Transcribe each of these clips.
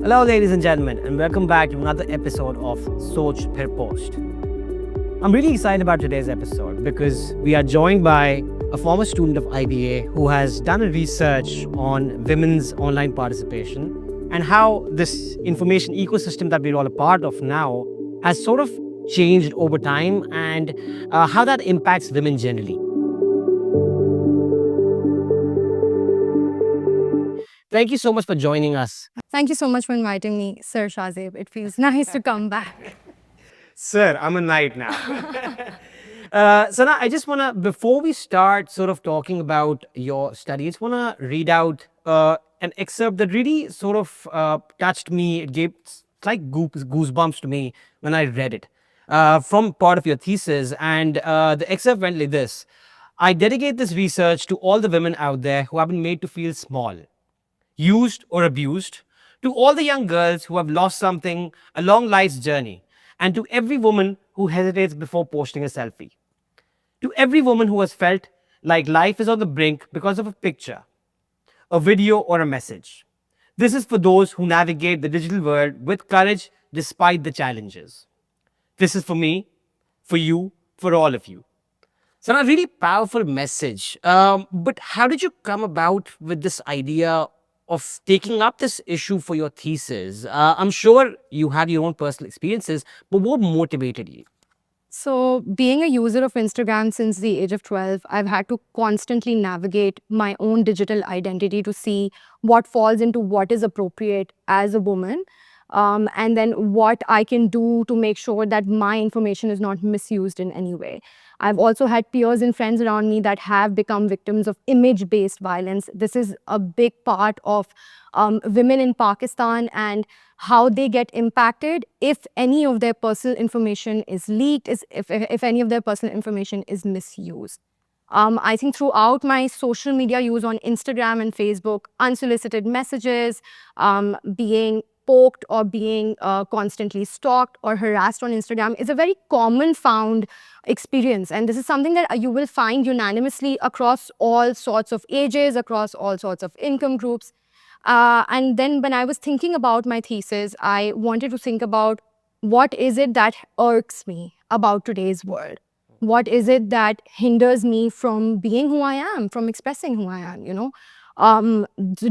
Hello, ladies and gentlemen, and welcome back to another episode of Soch Phir Post. I'm really excited about today's episode because we are joined by a former student of IBA who has done a research on women's online participation and how this information ecosystem that we're all a part of now has sort of changed over time and how that impacts women generally. Thank you so much for joining us. Thank you so much for inviting me, Sir Shazib. It feels nice to come back. Sir, I'm a knight now. So now I just want to, before we start sort of talking about your studies, want to read out an excerpt that really sort of touched me. It gave like goosebumps to me when I read it from part of your thesis. And the excerpt went like this. I dedicate this research to all the women out there who have been made to feel small, used or abused, to all the young girls who have lost something along life's journey, and to every woman who hesitates before posting a selfie. To every woman who has felt like life is on the brink because of a picture, a video, or a message. This is for those who navigate the digital world with courage despite the challenges. This is for me, for you, for all of you. So, a really powerful message. But how did you come about with this idea of taking up this issue for your thesis? I'm sure you had your own personal experiences, but what motivated you? So, being a user of Instagram since the age of 12, I've had to constantly navigate my own digital identity to see what falls into what is appropriate as a woman. And then what I can do to make sure that my information is not misused in any way. I've also had peers and friends around me that have become victims of image-based violence. This is a big part of women in Pakistan and how they get impacted if any of their personal information is leaked, if any of their personal information is misused. I think throughout my social media use on Instagram and Facebook, unsolicited messages, being poked or being constantly stalked or harassed on Instagram is a very common found experience. And this is something that you will find unanimously across all sorts of ages, across all sorts of income groups. And then when I was thinking about my thesis, I wanted to think about what is it that irks me about today's world? What is it that hinders me from being who I am, from expressing who I am,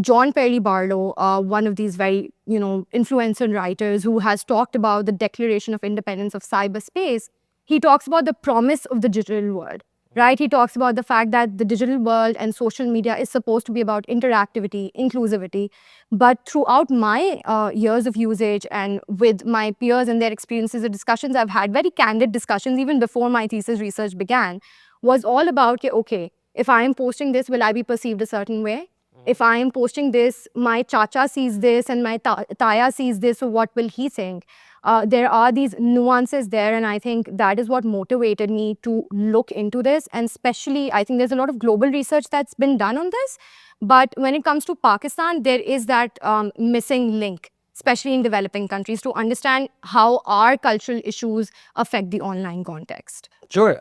John Perry Barlow, one of these very, influential writers who has talked about the Declaration of Independence of cyberspace, he talks about the promise of the digital world, right? He talks about the fact that the digital world and social media is supposed to be about interactivity, inclusivity. But throughout my years of usage and with my peers and their experiences and discussions, I've had very candid discussions even before my thesis research began, was all about, okay, if I am posting this, will I be perceived a certain way? If I am posting this, my chacha sees this and my taya sees this, so what will he think? There are these nuances there, and I think that is what motivated me to look into this. And especially, I think there's a lot of global research that's been done on this. But when it comes to Pakistan, there is that missing link, especially in developing countries, to understand how our cultural issues affect the online context. Sure,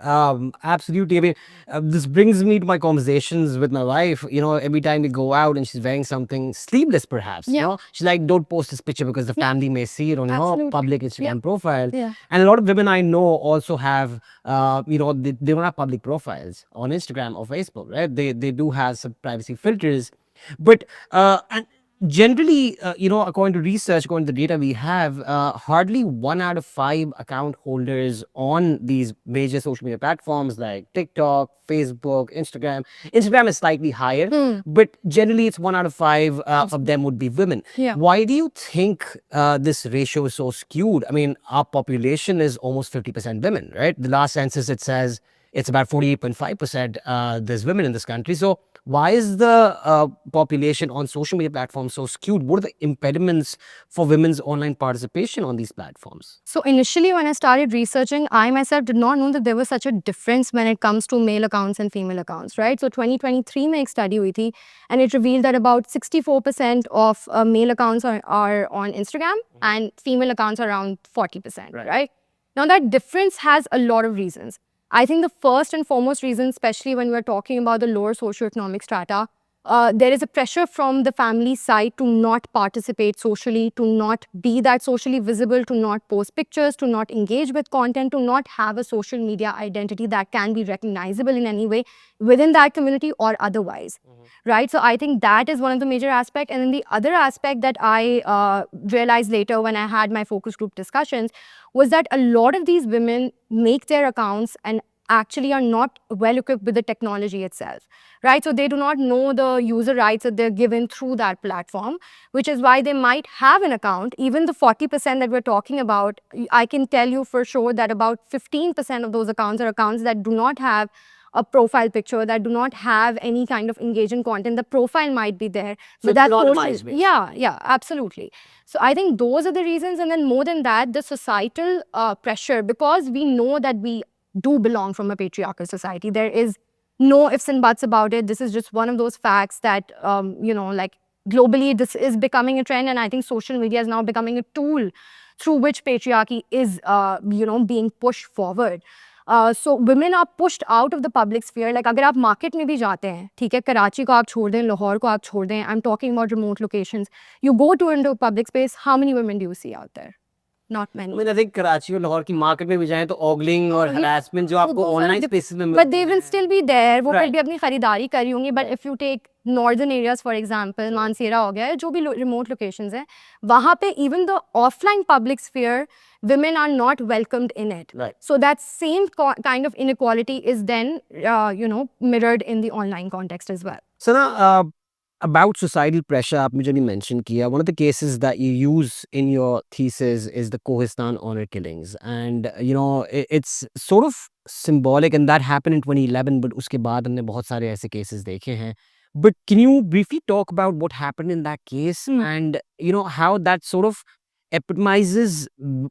absolutely. I mean, this brings me to my conversations with my wife. Every time we go out and she's wearing something sleeveless, perhaps. Yeah. She's like, "Don't post this picture because the family may see it on your Absolutely. public Instagram profile." Yeah. And a lot of women I know also have, they don't have public profiles on Instagram or Facebook, right? They do have some privacy filters, but and generally, according to research, according to the data we have, hardly 1 out of 5 account holders on these major social media platforms like TikTok, Facebook, Instagram. Instagram is slightly higher, but generally it's 1 out of 5 of them would be women. Yeah. Why do you think this ratio is so skewed? I mean, our population is almost 50% women, right? The last census, it says it's about 48.5% there's women in this country. So why is the population on social media platforms so skewed? What are the impediments for women's online participation on these platforms? So initially, when I started researching, I myself did not know that there was such a difference when it comes to male accounts and female accounts, right? So 2023 में एक study हुई थी, and it revealed that about 64% of male accounts are on Instagram and female accounts are around 40%, right? Now that difference has a lot of reasons. I think the first and foremost reason, especially when we're talking about the lower socioeconomic strata, there is a pressure from the family side to not participate socially, to not be that socially visible, to not post pictures, to not engage with content, to not have a social media identity that can be recognizable in any way within that community or otherwise, right? So I think that is one of the major aspects. And then the other aspect that I realized later when I had my focus group discussions was that a lot of these women make their accounts and actually are not well equipped with the technology itself, right? So they do not know the user rights that they're given through that platform, which is why they might have an account. Even the 40% that we're talking about, I can tell you for sure that about 15% of those accounts are accounts that do not have a profile picture, that do not have any kind of engaging content. The profile might be there, So but that anonymized, basically. yeah, absolutely. So I think those are the reasons. And then more than that, the societal pressure, because we know that we do belong from a patriarchal society. There is no ifs and buts about it. This is just one of those facts that, like globally, this is becoming a trend. And I think social media is now becoming a tool through which patriarchy is, being pushed forward. So women are pushed out of the public sphere. Like अगर आप market में भी जाते हैं, ठीक है, कराची को आप छोड़ दें, लाहौर को आप छोड़ दें, I'm talking about remote locations. You go to into a public space, how many women do you see out there? Not many. I mean, I think Karachi और लाहौर की मार्केट में भी जाएं तो ogling और harassment जो आपको online spaces में But they will still be there. वो फिर Right. भी अपनी खरीदारी करी होंगी. But if you take northern areas, for example, Mansehra हो गया, जो भी remote locations हैं, वहाँ पे even the offline public sphere, women are not welcomed in it. Right. So that same kind of inequality is then, mirrored in the online context as well. So now, about societal pressure, आपने जो mentioned किया, one of the cases that you use in your thesis is the Kohistan honor killings, and it's sort of symbolic, and that happened in 2011. But उसके बाद हमने बहुत सारे ऐसे cases देखे हैं. But can you briefly talk about what happened in that case, and how that sort of epitomizes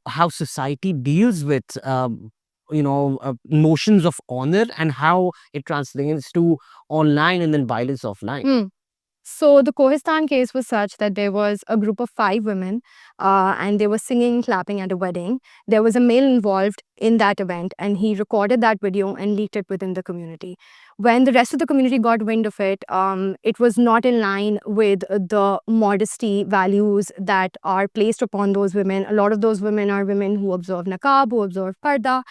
how society deals with notions of honor and how it translates to online and then violence offline. So the Kohistan case was such that there was a group of 5 women and they were singing, clapping at a wedding. There was a male involved in that event and he recorded that video and leaked it within the community. When the rest of the community got wind of it, it was not in line with the modesty values that are placed upon those women. A lot of those women are women who observe niqab, who observe parda.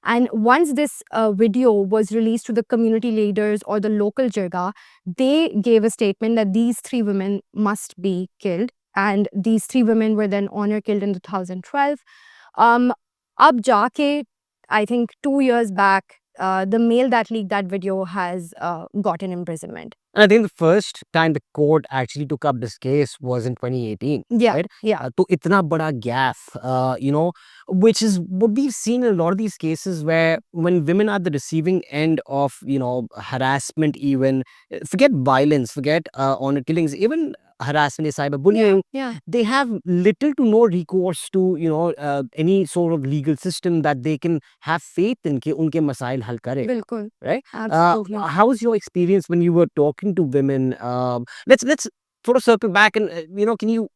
And once this video was released to the community leaders or the local jirga, they gave a statement that these 3 women must be killed. And these 3 women were then honor killed in 2012. Ab jaake, I think 2 years back, the male that leaked that video has gotten imprisonment. And I think the first time the court actually took up this case was in 2018. Yeah, right? yeah. तो इतना बड़ा gap, which is what we've seen in a lot of these cases where when women are the receiving end of, harassment even, forget violence, forget honor killings, even harassment, cyberbullying, Yeah. they have little to no recourse to, any sort of legal system that they can have faith in कि उनके मसाइल हल करे. Bilkul. Right? Absolutely. How was your experience when you were talking to women? Let's sort of circle back and can you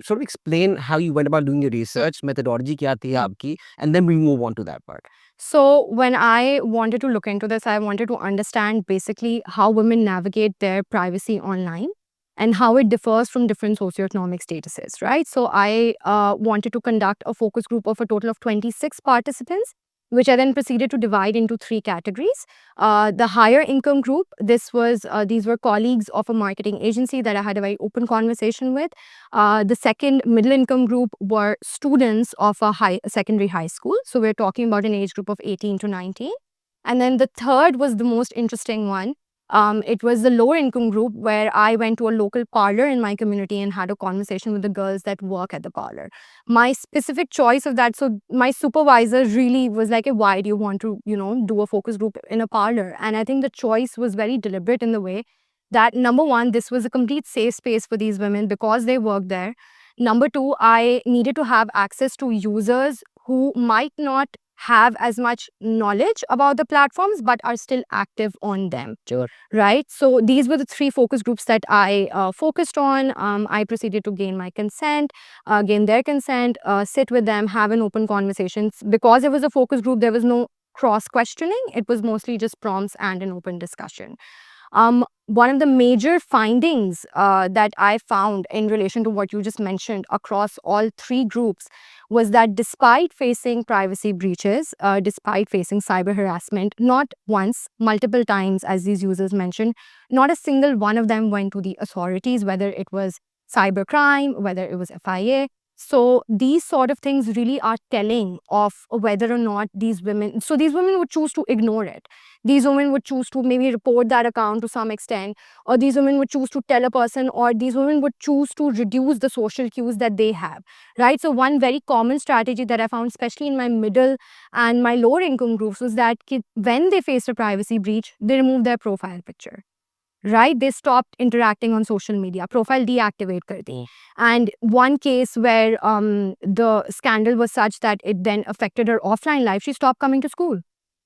sort of explain how you went about doing your research, methodology क्या थी आपकी, and then we move on to that part. So when I wanted to look into this, I wanted to understand basically how women navigate their privacy online and how it differs from different socioeconomic statuses, right? So I wanted to conduct a focus group of a total of 26 participants, which I then proceeded to divide into 3 categories. The higher income group, these were colleagues of a marketing agency that I had a very open conversation with. The second middle income group were students of a secondary high school. So we're talking about an age group of 18 to 19. And then the third was the most interesting one. It was the lower income group where I went to a local parlor in my community and had a conversation with the girls that work at the parlor. My specific choice of that, so my supervisor really was like, why do you want to, do a focus group in a parlor? And I think the choice was very deliberate in the way that, number one, this was a complete safe space for these women because they worked there. Number two, I needed to have access to users who might not have as much knowledge about the platforms but are still active on them. Sure. Right? So these were the 3 focus groups that I focused on. I proceeded to gain my consent, gain their consent, sit with them, have an open conversation. Because it was a focus group, there was no cross questioning. It was mostly just prompts and an open discussion. One of the major findings that I found in relation to what you just mentioned across all three groups was that despite facing privacy breaches, despite facing cyber harassment, not once, multiple times, as these users mentioned, not a single one of them went to the authorities, whether it was cybercrime, whether it was FIA. So these sort of things really are telling of whether or not these women, so these women would choose to ignore it. These women would choose to maybe report that account to some extent, or these women would choose to tell a person, or these women would choose to reduce the social cues that they have, right? So one very common strategy that I found, especially in my middle and my lower income groups, was that when they faced a privacy breach, they removed their profile picture. Right, they stopped interacting on social media, profile deactivate kar di. And one case where the scandal was such that it then affected her offline life, she stopped coming to school.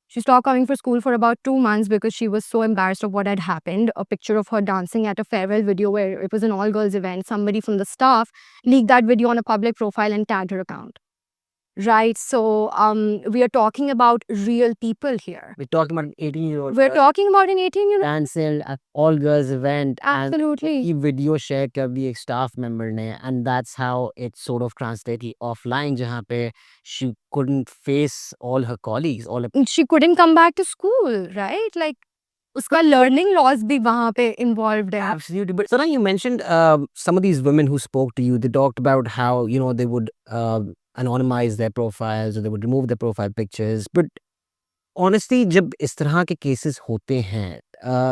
She stopped coming for school for about 2 months because she was so embarrassed of what had happened. A picture of her dancing at a farewell video where it was an all girls event, somebody from the staff leaked that video on a public profile and tagged her account. Right. So we are talking about real people here. We're talking about an 18-year-old We're talking about an 18-year-old. dancing at all girls event and Absolutely. ये video share कर दी एक staff member ने, and that's how it sort of translated offline जहाँ पे she couldn't face all her colleagues, all her She couldn't come back to school, right? Like, उसका learning loss भी वहाँ पे involved है. Absolutely. But Sana, you mentioned some of these women who spoke to you, they talked about how, they would anonymize their profiles or they would remove their profile pictures. But honestly, जब इस तरह के cases होते हैं,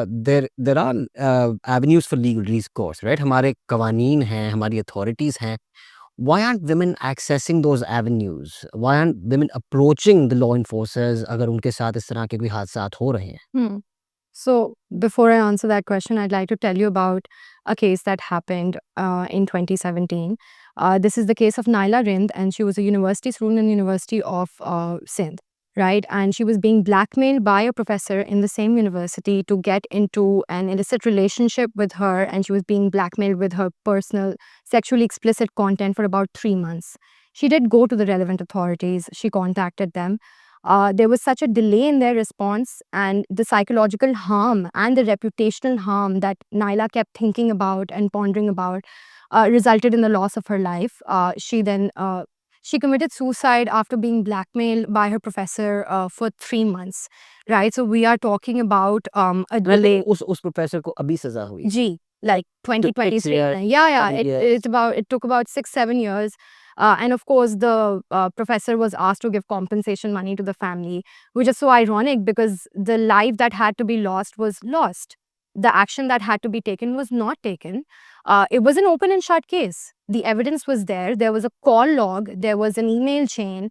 there are avenues for legal recourse, right? हमारे कवानीन हैं, हमारी authorities हैं. Why aren't women accessing those avenues? Why aren't women approaching the law enforcers अगर उनके साथ इस तरह के कोई हादसात हो रहे हैं? So before I answer that question, I'd like to tell you about a case that happened in 2017. This is the case of Naila Rind, and she was a university student in the University of Sindh, right? And she was being blackmailed by a professor in the same university to get into an illicit relationship with her, and she was being blackmailed with her personal sexually explicit content for about 3 months. She did go to the relevant authorities. She contacted them. There was such a delay in their response, and the psychological harm and the reputational harm that Naila kept thinking about and pondering about resulted in the loss of her life. She committed suicide after being blackmailed by her professor for 3 months, right? So we are talking about a delay. उस professor को अभी सजा हुई. G, like 2023. years, Yeah, 7 years. it took about 6-7 years. And of course, the professor was asked to give compensation money to the family, which is so ironic because the life that had to be lost was lost. The action that had to be taken was not taken. It was an open and shut case. The evidence was there. There was a call log. There was an email chain.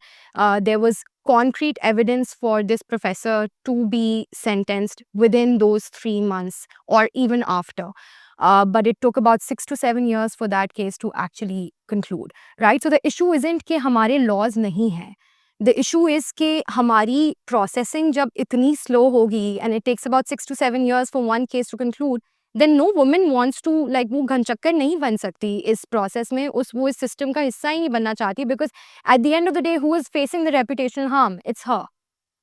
There was concrete evidence for this professor to be sentenced within those 3 months or even after. But it took about 6 to 7 years for that case to actually conclude, right? So the issue isn't कि हमारे laws नहीं हैं. The issue is कि हमारी processing जब इतनी slow होगी and it takes about 6 to 7 years for one case to conclude, then no woman wants to, like, वो घनचक्कर नहीं बन सकती इस process में, वो इस system का हिस्सा ही नहीं बनना चाहती, because at the end of the day, who is facing the reputational harm? It's her.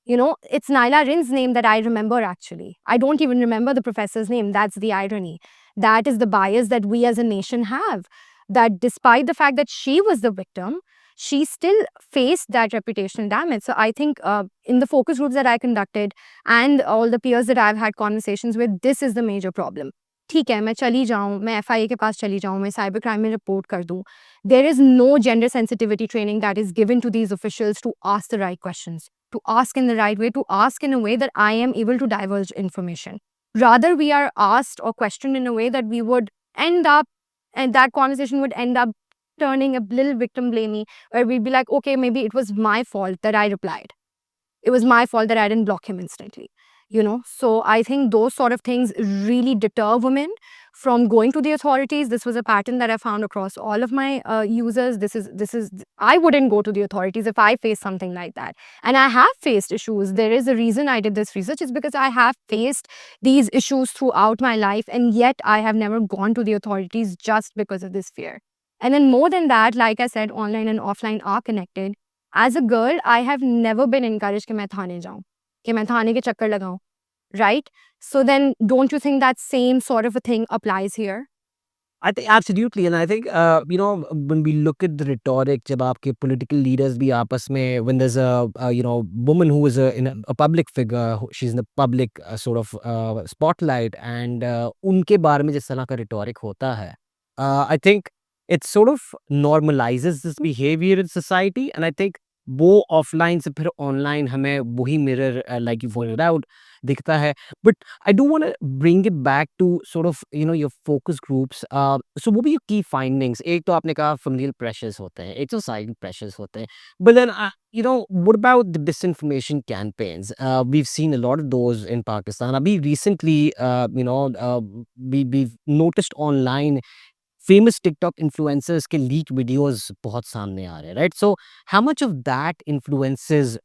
It's Naila Rind's name that I remember actually. I don't even remember the professor's name. That's the irony. That is the bias that we as a nation have. That despite the fact that she was the victim, she still faced that reputational damage. So I think in the focus groups that I conducted and all the peers that I've had conversations with, this is the major problem. ठीक है, मैं चली जाऊँ, मैं FIA के पास चली जाऊँ, मैं साइबर क्राइम में रिपोर्ट कर दूँ. There is no gender sensitivity training that is given to these officials to ask the right questions, to ask in the right way, to ask in a way that I am able to divulge information. Rather, we are asked or questioned in a way that we would end up, and that conversation would end up turning a little victim blamey, where we'd be like, okay, maybe it was my fault that I replied. It was my fault that I didn't block him instantly. So I think those sort of things really deter women from going to the authorities. This was a pattern that I found across all of my users. I wouldn't go to the authorities if I faced something like that. And I have faced issues. There is a reason I did this research. It's because I have faced these issues throughout my life, and yet I have never gone to the authorities just because of this fear. And then more than that, like I said, online and offline are connected. As a girl, I have never been encouraged कि मैं थाने जाऊँ, कि मैं थाने के चक्कर लगाऊँ, right? So then don't you think that same sort of a thing applies here? I think absolutely, and I think when we look at the rhetoric, जब आपके political leaders भी आपस में, when there's a woman who is a public figure, she's in the public sort of spotlight, and उनके बारे में जिस तरह का rhetoric होता है, I think it sort of normalizes this behavior in society, and I think वो offline से फिर online हमें वही mirror like you pointed out दिखता है. But I do want to bring it back to sort of your focus groups. So what were your key findings? एक तो आपने कहा familial pressures होते हैं, एक तो silent pressures होते हैं. But then what about the disinformation campaigns? We've seen a lot of those in Pakistan. Abhi recently, we've noticed online famous TikTok influencers के leaked videos बहुत सामने आ रहे हैं, right? So how much of that influences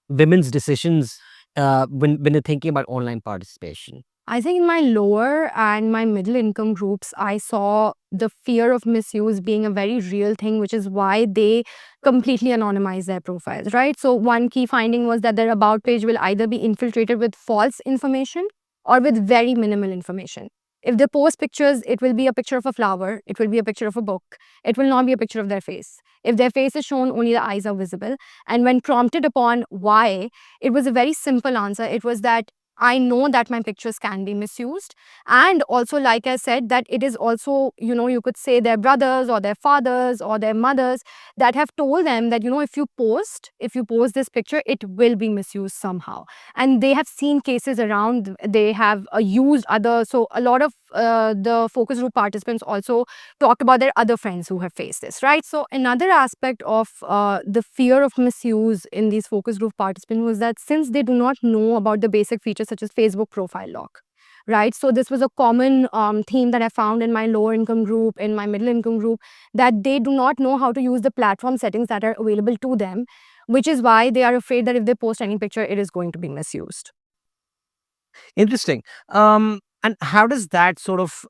women's decisions when you're thinking about online participation? I think in my lower and my middle income groups, I saw the fear of misuse being a very real thing, which is why they completely anonymize their profiles, right? So, one key finding was that their about page will either be infiltrated with false information or with very minimal information. If they post pictures, it will be a picture of a flower, it will be a picture of a book, it will not be a picture of their face. If their face is shown, only the eyes are visible. And when prompted upon why, it was a very simple answer. It was that I know that my pictures can be misused. And also, like I said, that it is also, you could say their brothers or their fathers or their mothers that have told them that, if you post this picture, it will be misused somehow. And they have seen cases around, they have used other, so a lot of the focus group participants also talked about their other friends who have faced this, right? So another aspect of the fear of misuse in these focus group participants was that since they do not know about the basic features such as Facebook profile lock, right? So this was a common theme that I found in my lower income group, in my middle income group, that they do not know how to use the platform settings that are available to them, which is why they are afraid that if they post any picture, it is going to be misused. Interesting. And how does that sort of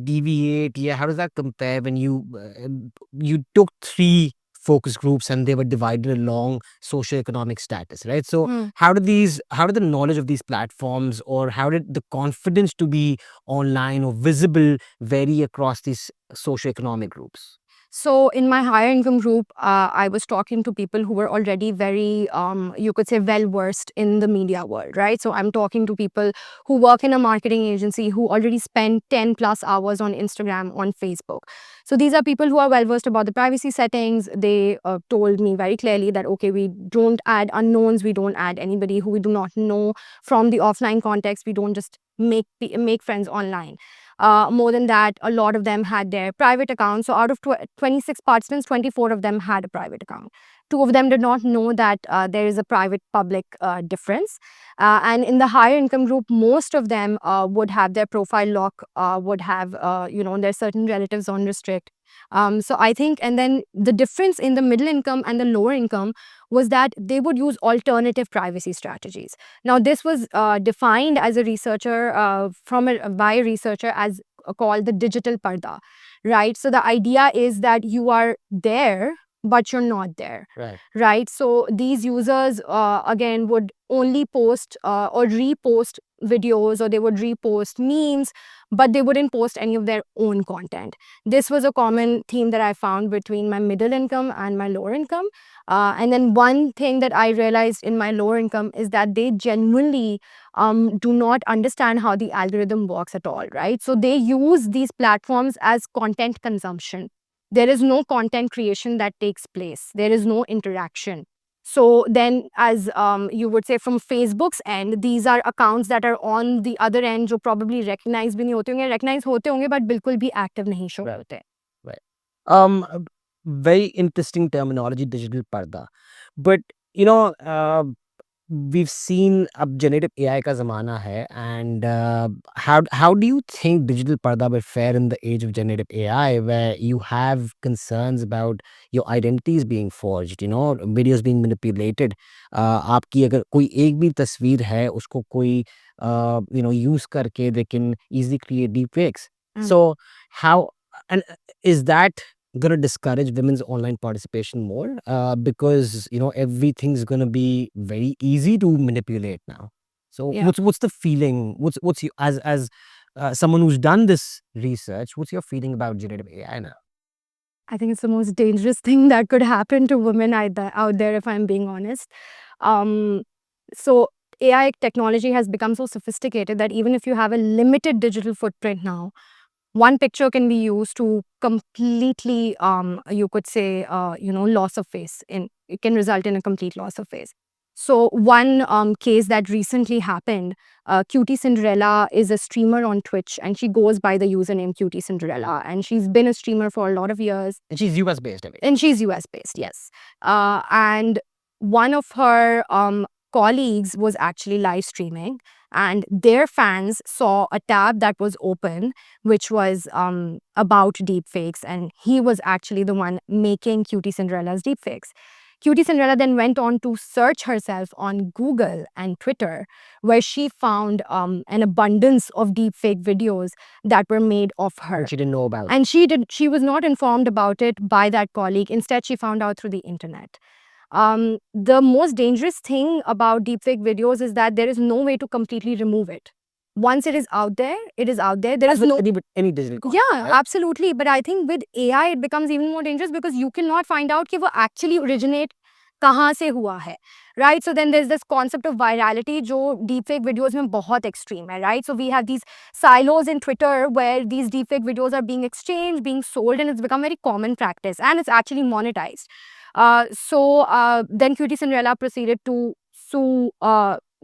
deviate? Yeah, how does that compare when you took three focus groups and they were divided along socioeconomic status, right? So how did the knowledge of these platforms, or how did the confidence to be online or visible vary across these socioeconomic groups? So in my higher income group, I was talking to people who were already very, you could say, well versed in the media world, right? So I'm talking to people who work in a marketing agency who already spend 10 plus hours on Instagram, on Facebook. So these are people who are well versed about the privacy settings. They told me very clearly that, okay, we don't add unknowns, we don't add anybody who we do not know from the offline context. We don't just make friends online. More than that, a lot of them had their private accounts. So out of 26 participants, 24 of them had a private account. 2 of them did not know that there is a private public difference. And in the higher income group, most of them would have their profile lock, would have, their certain relatives on restrict. So I think, and then the difference in the middle income and the lower income was that they would use alternative privacy strategies. Now, this was defined as a researcher by a researcher as called the digital parda, right? So the idea is that you are there, but you're not there, Right. right? So these users again would only post or repost videos, or they would repost memes, but they wouldn't post any of their own content. This was a common theme that I found between my middle income and my lower income. And then one thing that I realized in my lower income is that they genuinely do not understand how the algorithm works at all, right? So they use these platforms as content consumption. There is no content creation that takes place. There is no interaction. So then, as you would say from Facebook's end, these are accounts that are on the other end जो probably recognize भी नहीं होते होंगे, recognize होते होंगे but बिल्कुल भी active नहीं show Right. होते. Right. Very interesting terminology, digital parda. But we've seen अब generative AI का ज़माना है, and how do you think digital parda will fare in the age of generative AI, where you have concerns about your identities being forged, videos being manipulated? आपकी अगर कोई एक भी तस्वीर है, उसको कोई use करके they can easily create deepfakes. So how, and is that gonna discourage women's online participation more? Because everything's gonna be very easy to manipulate now. So Yeah. what's the feeling? What's you as someone who's done this research? What's your feeling about generative AI now? I think it's the most dangerous thing that could happen to women out there, if I'm being honest. Um, so AI technology has become so sophisticated that even if you have a limited digital footprint now, one picture can be used to completely, you could say, loss of face. It can result in a complete loss of face. So one case that recently happened, Cutie Cinderella is a streamer on Twitch, and she goes by the username Cutie Cinderella, and she's been a streamer for a lot of years. And she's US based, I mean. And she's US based, yes. And one of her colleagues was actually live streaming, and their fans saw a tab that was open, which was about deepfakes. And he was actually the one making Cutie Cinderella's deepfakes. Cutie Cinderella then went on to search herself on Google and Twitter, where she found an abundance of deepfake videos that were made of her. And she didn't know about it. And she was not informed about it by that colleague. Instead, she found out through the internet. The most dangerous thing about deepfake videos is that there is no way to completely remove it. Once it is out there, it is out there. There As is with no... any digital content, Yeah, right? absolutely. But I think with AI, it becomes even more dangerous because you cannot find out कि वो actually originate कहाँ से हुआ है, right? So then there's this concept of virality जो deepfake videos में बहुत extreme है, right? So we have these silos in Twitter where these deepfake videos are being exchanged, being sold, and it's become very common practice, and it's actually monetized. Then Cutie Cinderella proceeded to sue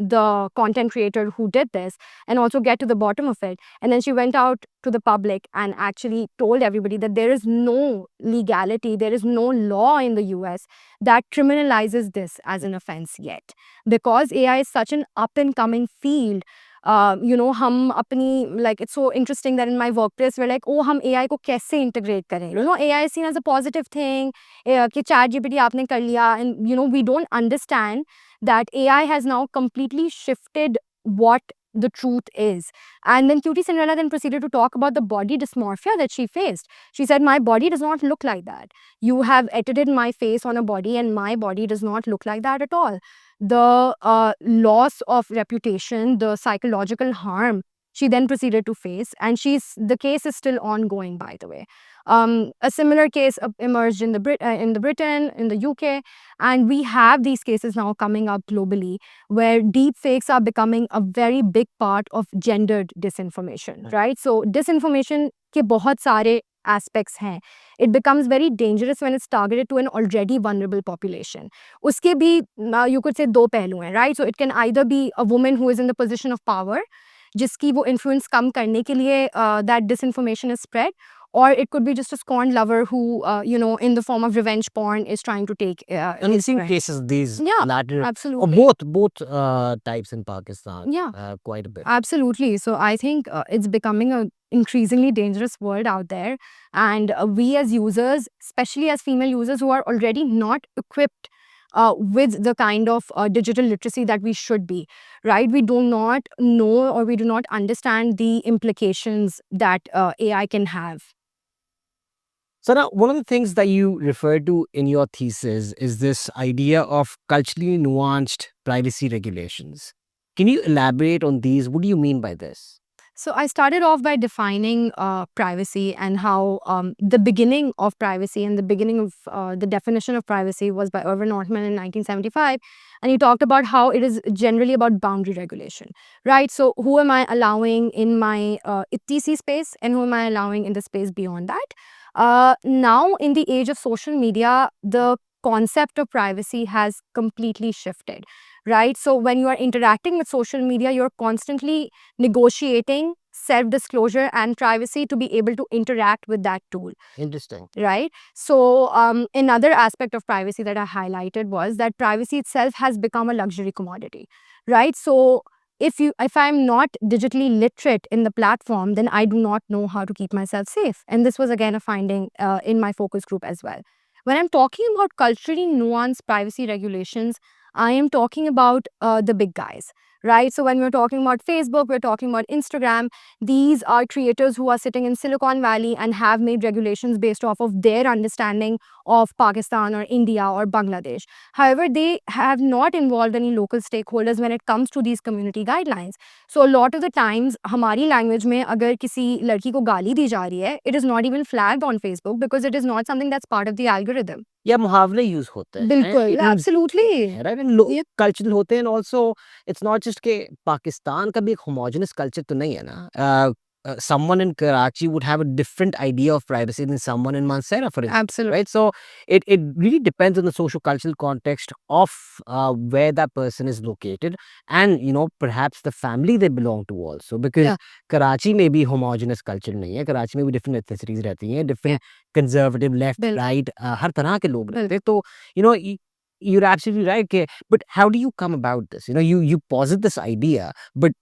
the content creator who did this and also get to the bottom of it. And then she went out to the public and actually told everybody that there is no legality, there is no law in the US that criminalizes this as an offense yet. Because AI is such an up and coming field, हम अपनी, like, it's so interesting that in my workplace we're like, oh, हम AI को कैसे integrate करें? AI is seen as a positive thing, कि chat GPT आपने कर लिया, and we don't understand that AI has now completely shifted what the truth is. And then Cutie Cinderella then proceeded to talk about the body dysmorphia that she faced. She said, my body does not look like that. You have edited my face on a body, and my body does not look like that at all. The loss of reputation, the psychological harm she then proceeded to face, and the case is still ongoing, by the way. A similar case emerged in the Britain, in the UK, and we have these cases now coming up globally where deep fakes are becoming a very big part of gendered disinformation, right? So disinformation के बहुत सारे aspects हैं. It becomes very dangerous when it's targeted to an already vulnerable population. उसके भी you could say दो पहलू हैं, right? So it can either be a woman who is in the position of power, जिसकी वो influence कम करने के लिए that disinformation is spread, or it could be just a scorned lover who, in the form of revenge porn is trying to take And we've his seen friend. cases these Yeah, latter or absolutely. both types in Pakistan. Yeah. Quite a bit. Absolutely. So I think it's becoming an increasingly dangerous world out there. And we as users, especially as female users who are already not equipped with the kind of digital literacy that we should be, right? We do not know, or we do not understand the implications that AI can have. So now, one of the things that you referred to in your thesis is this idea of culturally nuanced privacy regulations. Can you elaborate on these? What do you mean by this? So I started off by defining privacy and how the beginning of privacy and the beginning of the definition of privacy was by Irvin Ortman in 1975. And he talked about how it is generally about boundary regulation, right? So who am I allowing in my ITC space, and who am I allowing in the space beyond that? Now, in the age of social media, the concept of privacy has completely shifted, right? So when you are interacting with social media, you're constantly negotiating self-disclosure and privacy to be able to interact with that tool. Interesting. Right? So another aspect of privacy that I highlighted was that privacy itself has become a luxury commodity, right? So if I'm not digitally literate in the platform, then I do not know how to keep myself safe. And this was again a finding in my focus group as well. When I'm talking about culturally nuanced privacy regulations, I am talking about the big guys, right? So when we're talking about Facebook, we're talking about Instagram. These are creators who are sitting in Silicon Valley and have made regulations based off of their understanding of Pakistan or India or Bangladesh. However, they have not involved any local stakeholders when it comes to these community guidelines. So a lot of the times, हमारी language में अगर किसी लड़की को गाली दी जा रही है, it is not even flagged on Facebook because it is not something that's part of the algorithm. या मुहावरे यूज होते हैं बिल्कुल, absolutely. राइट एंड कल्चरल होते हैं ऑल्सो इट्स नॉट जस्ट के पाकिस्तान का भी एक होमोजेनस कल्चर तो नहीं है ना someone in Karachi would have a different idea of privacy than someone in Mansehra, for instance. Absolutely. Right? So it really depends on the socio-cultural context of where that person is located and, you know, perhaps the family they belong to also. Because Karachi में भी homogeneous culture नहीं है. Karachi में भी different ethnicities रहती हैं, different conservative, left, right, हर तरह के लोग रहते हैं. तो, you know, you're absolutely right. Okay, but how do you come about this? You know, you posit this idea, but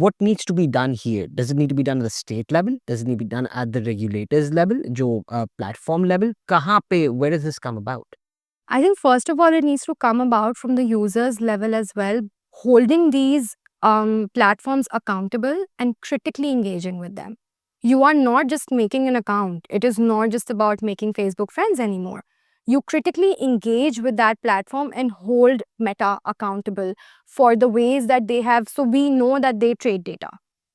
what needs to be done here? Does it need to be done at the state level? Does it need to be done at the regulators level? जो platform level? कहाँ पे? Where does this come about? I think first of all, it needs to come about from the users level as well, holding these platforms accountable and critically engaging with them. You are not just making an account. It is not just about making Facebook friends anymore. You critically engage with that platform and hold Meta accountable for the ways that they have. So we know that they trade data,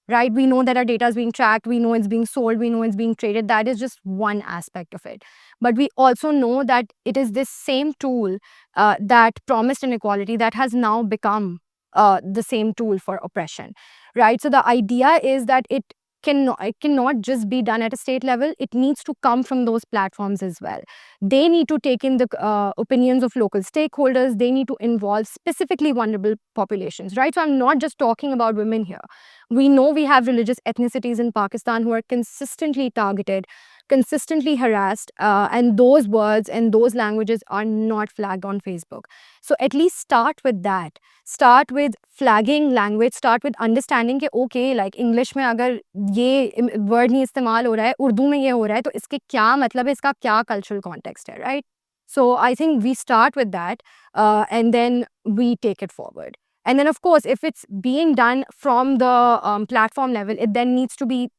right? We know that our data is being tracked. We know it's being sold. We know it's being traded. That is just one aspect of it. But we also know that it is this same tool that promised inequality that has now become the same tool for oppression, right? So the idea is that it cannot just be done at a state level. It needs to come from those platforms as well. They need to take in the opinions of local stakeholders. They need to involve specifically vulnerable populations, right? So I'm not just talking about women here. We know we have religious ethnicities in Pakistan who are consistently targeted, consistently harassed, and those words and those languages are not flagged on Facebook. So at least start with that. Start with flagging language. Start with understanding कि okay, like English में अगर ये word नहीं इस्तेमाल हो रहा है, उर्दू में ये हो रहा है, तो इसके क्या मतलब है, इसका क्या cultural context है, right? So I think we start with that, and then we take it forward. And then, of course, if it's being done from the platform level, it then needs to be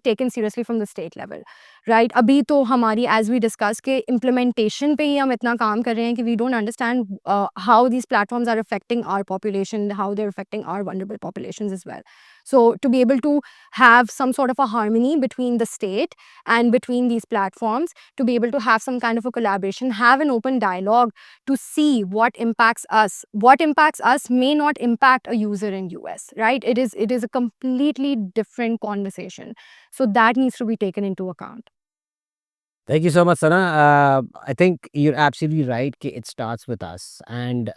taken seriously from the state level, right? अभी तो हमारी, as we discussed, के implementation पे ही हम इतना काम कर रहे हैं कि we don't understand how these platforms are affecting our population, how they're affecting our vulnerable populations as well. So to be able to have some sort of a harmony between the state and between these platforms, to be able to have some kind of a collaboration, have an open dialogue to see what impacts us. What impacts us may not impact a user in US, right? It is a completely different conversation. So that needs to be taken into account. Thank you so much, Sana. I think you're absolutely right. It starts with us, and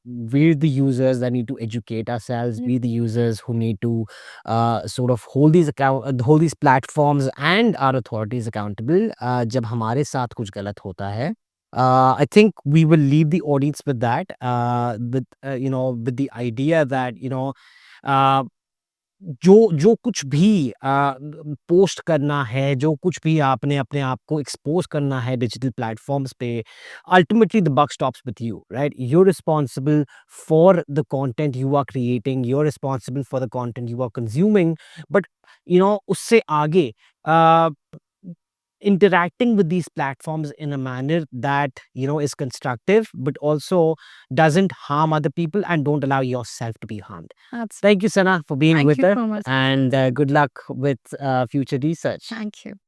we're the users that need to educate ourselves. We're the users who need to sort of hold these platforms and our authorities accountable. जब हमारे साथ कुछ गलत होता है, I think we will leave the audience with that, with the idea that जो कुछ भी पोस्ट करना है, जो कुछ भी आपने अपने आप को एक्सपोज करना है डिजिटल प्लेटफॉर्म्स पे, ultimately the buck stops with you, right? You are responsible for the content you are creating, you are responsible for the content you are consuming, but उससे आगे interacting with these platforms in a manner that is constructive but also doesn't harm other people and don't allow yourself to be harmed. Absolutely. Thank you, Sana, for being Thank with you us, so much. and good luck with future research. Thank you.